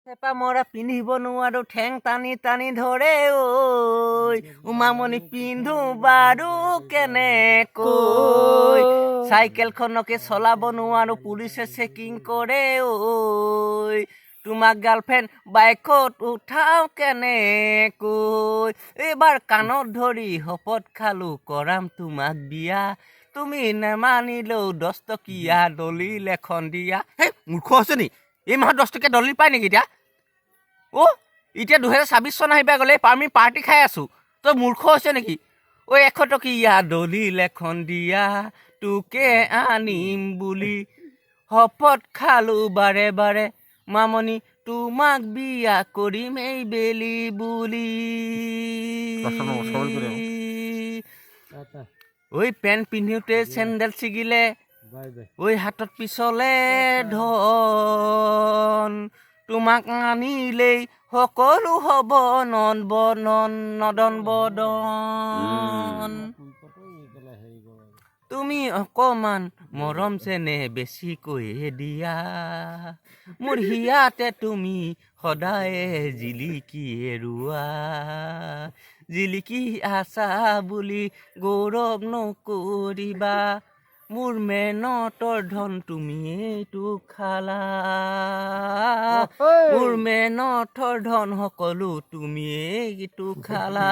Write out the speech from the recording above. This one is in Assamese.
চেপা মৰা পিন্ধিব নোৱাৰো ঠেং টানি টানি ধৰে ঐ উমামণি পিন্ধো বাৰু কেনেকৈ চাইকেলখনকে চলাব নোৱাৰো পুলিচে চেকিং কৰে ঐ তোমাক গাৰ্লফ্ৰেণ্ড বাইকত উঠাও কেনেকৈ এইবাৰ কাণত ধৰি শপত খালো কৰাম তোমাক বিয়া তুমি নেমানিলেও 10 টকীয়া দলিল এখন দিয়া হে মূৰ্খ হৈছে নি এই মাহত 10 টকীয়া দলিল পায় নেকি এতিয়া এতিয়া 2026 চন আহিবা গ'লে আমি পাৰ্টি খাই আছো তই মূৰ্খ হৈছে নেকি 100 টকীয়া দলিল এখন দিয়া তোকে আনিম বুলি শপত খালো বাৰে বাৰে মামনি তোমাক বিয়া কৰিম এই বেলি বুলি পেণ্ট পিন্ধোতে চেণ্ডেল ছিগিলে হাতত পিছলে ধন তোমাক আনিলেই সকলো হ'ব নদন বদন তুমি অকমান মৰম চেনে বেছিকৈ দিয়া মোৰ হিয়াতে তুমি সদায় জিলিকি ৰোৱা জিলিকি আছা বুলি গৌৰৱ নকৰিবা মোৰ মেহনতৰ ধন তুমি এইটো খালা মোৰ মেহনতৰ ধন সকলো তুমি এইটো খালা